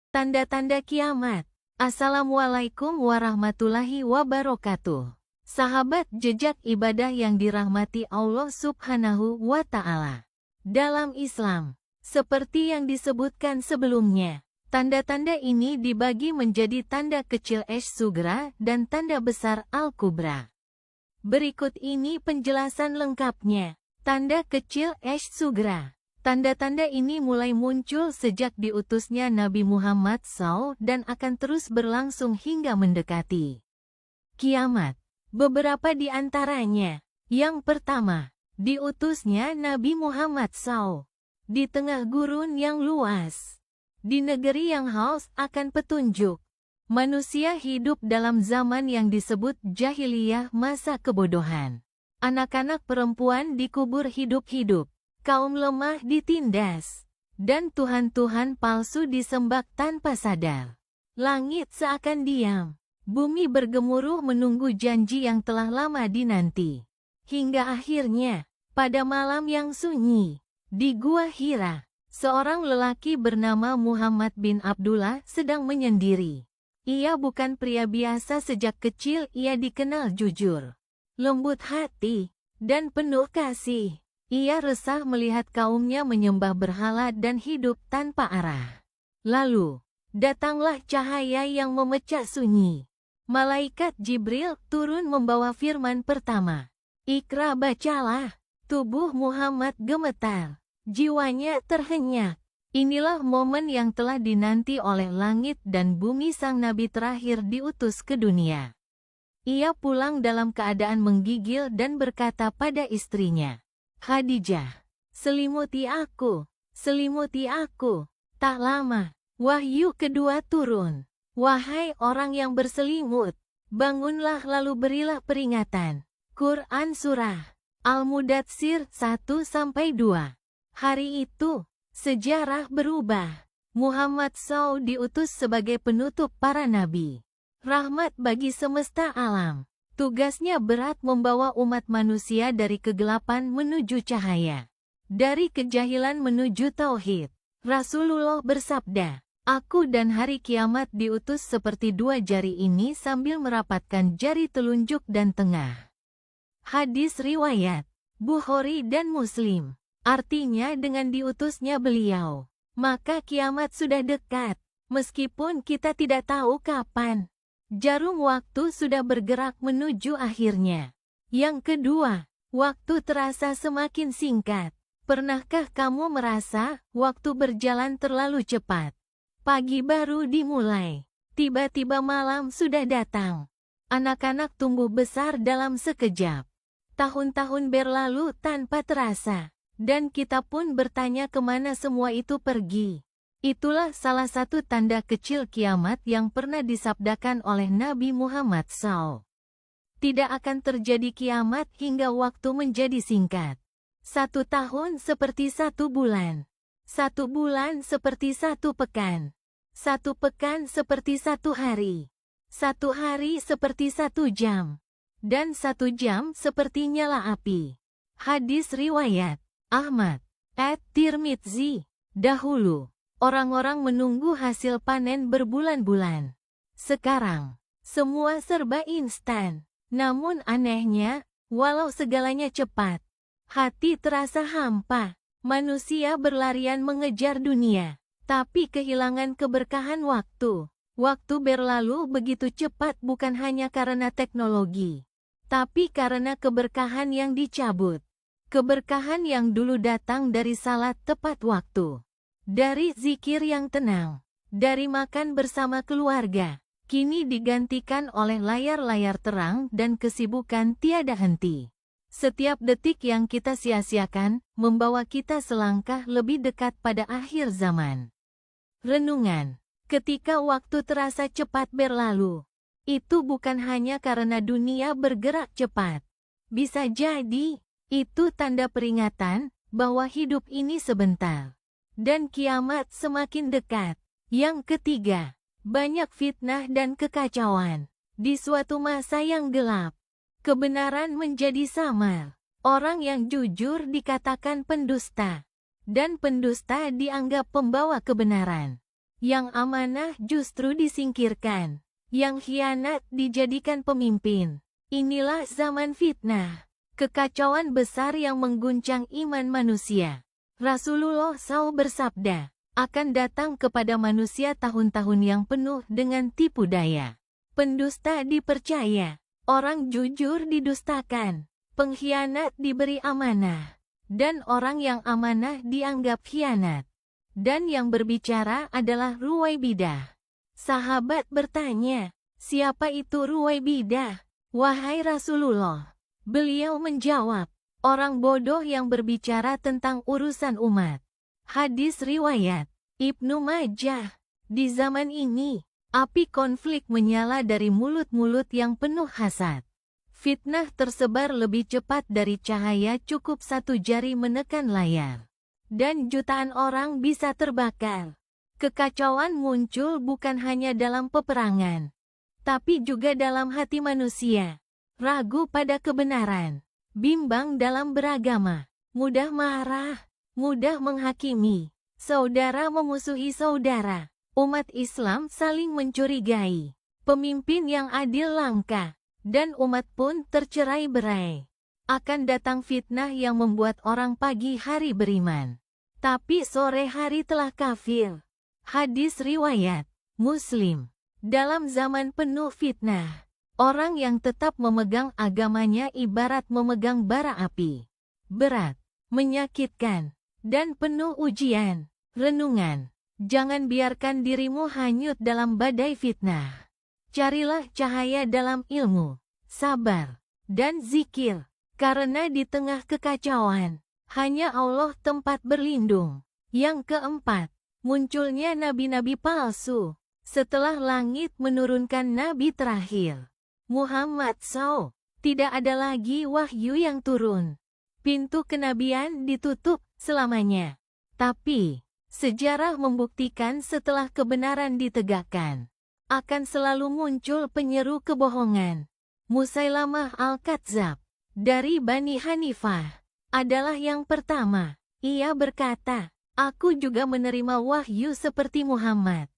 Tanda-tanda kiamat. Assalamualaikum warahmatullahi wabarakatuh. Sahabat jejak ibadah yang dirahmati Allah Subhanahu wa Ta'ala. Dalam Islam, seperti yang disebutkan sebelumnya, tanda-tanda ini dibagi menjadi tanda kecil Ash-Sugra dan tanda besar Al-Kubra. Berikut ini penjelasan lengkapnya. Tanda kecil Ash-Sugra. Tanda-tanda ini mulai muncul sejak diutusnya Nabi Muhammad SAW dan akan terus berlangsung hingga mendekati kiamat. Beberapa di antaranya. Yang pertama, diutusnya Nabi Muhammad SAW di tengah gurun yang luas, di negeri yang haus akan petunjuk. Manusia hidup dalam zaman yang disebut jahiliyah, masa kebodohan. Anak-anak perempuan dikubur hidup-hidup. Kaum lemah ditindas, dan tuhan-tuhan palsu disembah tanpa sadar. Langit seakan diam, bumi bergemuruh menunggu janji yang telah lama dinanti. Hingga akhirnya, pada malam yang sunyi, di Gua Hira, seorang lelaki bernama Muhammad bin Abdullah sedang menyendiri. Ia bukan pria biasa. Sejak kecil ia dikenal jujur, lembut hati, dan penuh kasih. Ia resah melihat kaumnya menyembah berhala dan hidup tanpa arah. Lalu, datanglah cahaya yang memecah sunyi. Malaikat Jibril turun membawa firman pertama. Iqra, bacalah. Tubuh Muhammad gemetar. Jiwanya terhenyak. Inilah momen yang telah dinanti oleh langit dan bumi. Sang Nabi terakhir diutus ke dunia. Ia pulang dalam keadaan menggigil dan berkata pada istrinya, Khadijah, selimuti aku, selimuti aku. Tak lama, wahyu kedua turun. Wahai orang yang berselimut, bangunlah lalu berilah peringatan. Quran Surah Al-Mudatsir 1-2. Hari itu, sejarah berubah. Muhammad SAW diutus sebagai penutup para nabi. Rahmat bagi semesta alam. Tugasnya berat, membawa umat manusia dari kegelapan menuju cahaya, dari kejahilan menuju tauhid. Rasulullah bersabda, "Aku dan hari kiamat diutus seperti dua jari ini sambil merapatkan jari telunjuk dan tengah." Hadis riwayat Bukhari dan Muslim. Artinya dengan diutusnya beliau, maka kiamat sudah dekat, meskipun kita tidak tahu kapan. Jarum waktu sudah bergerak menuju akhirnya. Yang kedua, waktu terasa semakin singkat. Pernahkah kamu merasa waktu berjalan terlalu cepat? Pagi baru dimulai, tiba-tiba malam sudah datang. Anak-anak tumbuh besar dalam sekejap. Tahun-tahun berlalu tanpa terasa, dan kita pun bertanya kemana semua itu pergi. Itulah salah satu tanda kecil kiamat yang pernah disabdakan oleh Nabi Muhammad SAW. Tidak akan terjadi kiamat hingga waktu menjadi singkat. 1 tahun seperti 1 bulan. 1 bulan seperti 1 pekan. 1 pekan seperti 1 hari. 1 hari seperti 1 jam. Dan 1 jam seperti nyala api. Hadis riwayat Ahmad @Tirmidzi. Dahulu, orang-orang menunggu hasil panen berbulan-bulan. Sekarang, semua serba instan. Namun anehnya, walau segalanya cepat, hati terasa hampa. Manusia berlarian mengejar dunia, tapi kehilangan keberkahan waktu. Waktu berlalu begitu cepat bukan hanya karena teknologi, tapi karena keberkahan yang dicabut. Keberkahan yang dulu datang dari salat tepat waktu, dari zikir yang tenang, dari makan bersama keluarga, kini digantikan oleh layar-layar terang dan kesibukan tiada henti. Setiap detik yang kita sia-siakan, membawa kita selangkah lebih dekat pada akhir zaman. Renungan. Ketika waktu terasa cepat berlalu, itu bukan hanya karena dunia bergerak cepat. Bisa jadi, itu tanda peringatan bahwa hidup ini sebentar dan kiamat semakin dekat. Yang ketiga, banyak fitnah dan kekacauan. Di suatu masa yang gelap, kebenaran menjadi samar. Orang yang jujur dikatakan pendusta, dan pendusta dianggap pembawa kebenaran. Yang amanah justru disingkirkan. Yang khianat dijadikan pemimpin. Inilah zaman fitnah. Kekacauan besar yang mengguncang iman manusia. Rasulullah SAW bersabda, akan datang kepada manusia tahun-tahun yang penuh dengan tipu daya. Pendusta dipercaya, orang jujur didustakan, pengkhianat diberi amanah, dan orang yang amanah dianggap khianat. Dan yang berbicara adalah Ruwaibidah. Sahabat bertanya, siapa itu Ruwaibidah? Wahai Rasulullah. Beliau menjawab, orang bodoh yang berbicara tentang urusan umat. Hadis riwayat Ibnu Majah. Di zaman ini, api konflik menyala dari mulut-mulut yang penuh hasad. Fitnah tersebar lebih cepat dari cahaya cukup satu jari menekan layar. Dan jutaan orang bisa terbakar. Kekacauan muncul bukan hanya dalam peperangan, tapi juga dalam hati manusia. Ragu pada kebenaran, bimbang dalam beragama, mudah marah, mudah menghakimi, saudara memusuhi saudara, umat Islam saling mencurigai, pemimpin yang adil langka, dan umat pun tercerai-berai. Akan datang fitnah yang membuat orang pagi hari beriman, tapi sore hari telah kafir. Hadis riwayat Muslim. Dalam zaman penuh fitnah, orang yang tetap memegang agamanya ibarat memegang bara api. Berat, menyakitkan, dan penuh ujian. Renungan. Jangan biarkan dirimu hanyut dalam badai fitnah. Carilah cahaya dalam ilmu, sabar, dan zikir. Karena di tengah kekacauan, hanya Allah tempat berlindung. Yang keempat, munculnya nabi-nabi palsu. Setelah langit menurunkan nabi terakhir, Muhammad SAW, tidak ada lagi wahyu yang turun. Pintu kenabian ditutup selamanya. Tapi, sejarah membuktikan setelah kebenaran ditegakkan, akan selalu muncul penyeru kebohongan. Musailamah Al-Kadzab dari Bani Hanifah adalah yang pertama. Ia berkata, aku juga menerima wahyu seperti Muhammad.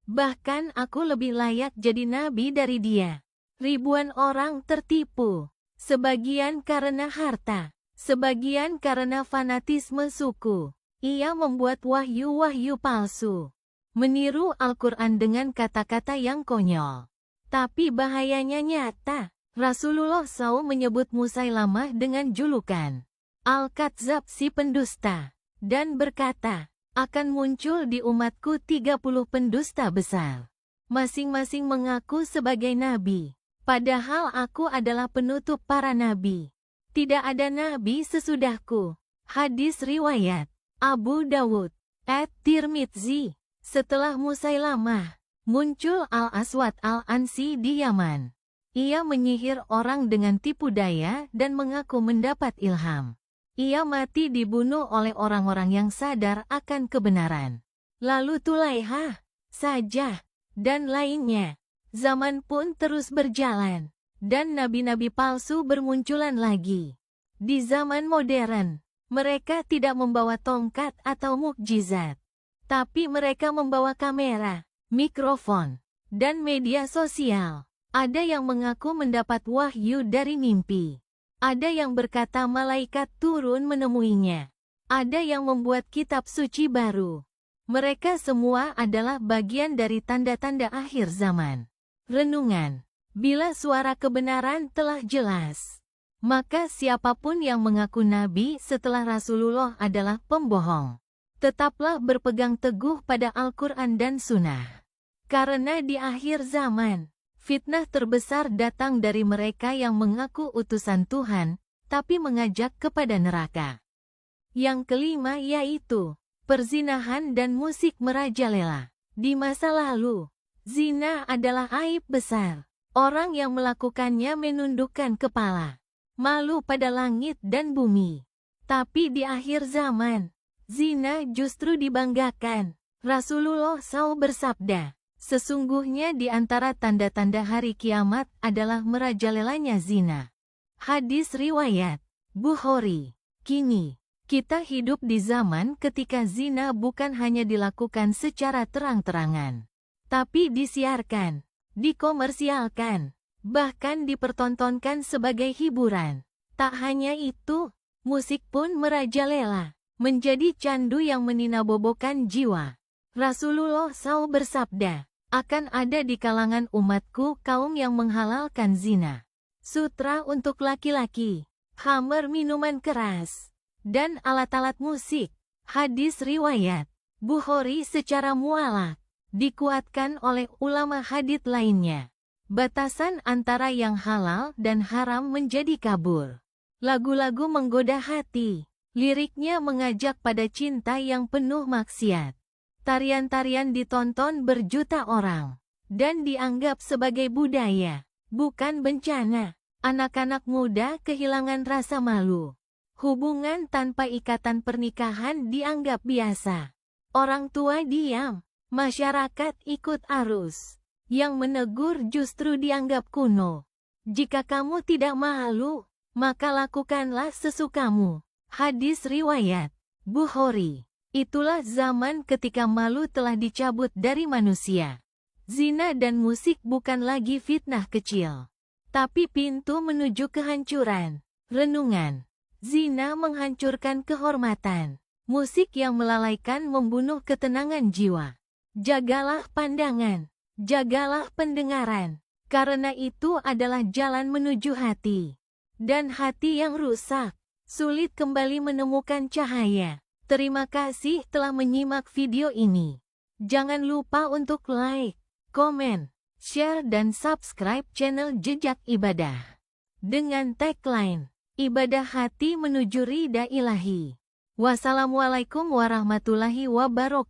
Bahkan aku lebih layak jadi nabi dari dia. Ribuan orang tertipu. Sebagian karena harta, sebagian karena fanatisme suku. Ia membuat wahyu-wahyu palsu. Meniru Al-Quran dengan kata-kata yang konyol. Tapi bahayanya nyata. Rasulullah SAW menyebut Musailamah dengan julukan Al-Kadzab, si pendusta, dan berkata, akan muncul di umatku 30 pendusta besar. Masing-masing mengaku sebagai nabi, padahal aku adalah penutup para nabi. Tidak ada nabi sesudahku. Hadis riwayat Abu Dawud, At-Tirmidzi. Setelah Musailamah, muncul Al-Aswad Al-Ansi di Yaman. Ia menyihir orang dengan tipu daya dan mengaku mendapat ilham. Ia mati dibunuh oleh orang-orang yang sadar akan kebenaran. Lalu Tulaihah, Sajah, dan lainnya. Zaman pun terus berjalan, dan nabi-nabi palsu bermunculan lagi. Di zaman modern, mereka tidak membawa tongkat atau mukjizat, tapi mereka membawa kamera, mikrofon, dan media sosial. Ada yang mengaku mendapat wahyu dari mimpi. Ada yang berkata malaikat turun menemuinya. Ada yang membuat kitab suci baru. Mereka semua adalah bagian dari tanda-tanda akhir zaman. Renungan. Bila suara kebenaran telah jelas, maka siapapun yang mengaku nabi setelah Rasulullah adalah pembohong. Tetaplah berpegang teguh pada Al-Quran dan Sunnah. Karena di akhir zaman, fitnah terbesar datang dari mereka yang mengaku utusan Tuhan, tapi mengajak kepada neraka. Yang kelima yaitu perzinahan dan musik merajalela. Di masa lalu, zina adalah aib besar. Orang yang melakukannya menundukkan kepala, malu pada langit dan bumi. Tapi di akhir zaman, zina justru dibanggakan. Rasulullah SAW bersabda, sesungguhnya di antara tanda-tanda hari kiamat adalah merajalelanya zina. Hadis riwayat Bukhari. Kini, Kita hidup di zaman ketika zina bukan hanya dilakukan secara terang-terangan, tapi disiarkan, dikomersialkan, bahkan dipertontonkan sebagai hiburan. Tak hanya itu, musik pun merajalela, menjadi candu yang meninabobokan jiwa. Rasulullah SAW bersabda, akan ada di kalangan umatku kaum yang menghalalkan zina, sutra untuk laki-laki, khamr minuman keras, dan alat-alat musik. Hadis riwayat Bukhari secara mualak, dikuatkan oleh ulama hadits lainnya. Batasan antara yang halal dan haram menjadi kabur. Lagu-lagu menggoda hati, liriknya mengajak pada cinta yang penuh maksiat. Tarian-tarian ditonton berjuta orang, dan dianggap sebagai budaya, bukan bencana. Anak-anak muda kehilangan rasa malu. Hubungan tanpa ikatan pernikahan dianggap biasa. Orang tua diam, masyarakat ikut arus. Yang menegur justru dianggap kuno. Jika kamu tidak malu, maka lakukanlah sesukamu. Hadis riwayat Bukhari. Itulah zaman ketika malu telah dicabut dari manusia. Zina dan musik bukan lagi fitnah kecil, tapi pintu menuju kehancuran. Renungan. Zina menghancurkan kehormatan. Musik yang melalaikan membunuh ketenangan jiwa. Jagalah pandangan, jagalah pendengaran, karena itu adalah jalan menuju hati. Dan hati yang rusak, sulit kembali menemukan cahaya. Terima kasih telah menyimak video ini. Jangan lupa untuk like, komen, share dan subscribe channel Jejak Ibadah. Dengan tagline, ibadah hati menuju ridha ilahi. Wassalamualaikum warahmatullahi wabarakatuh.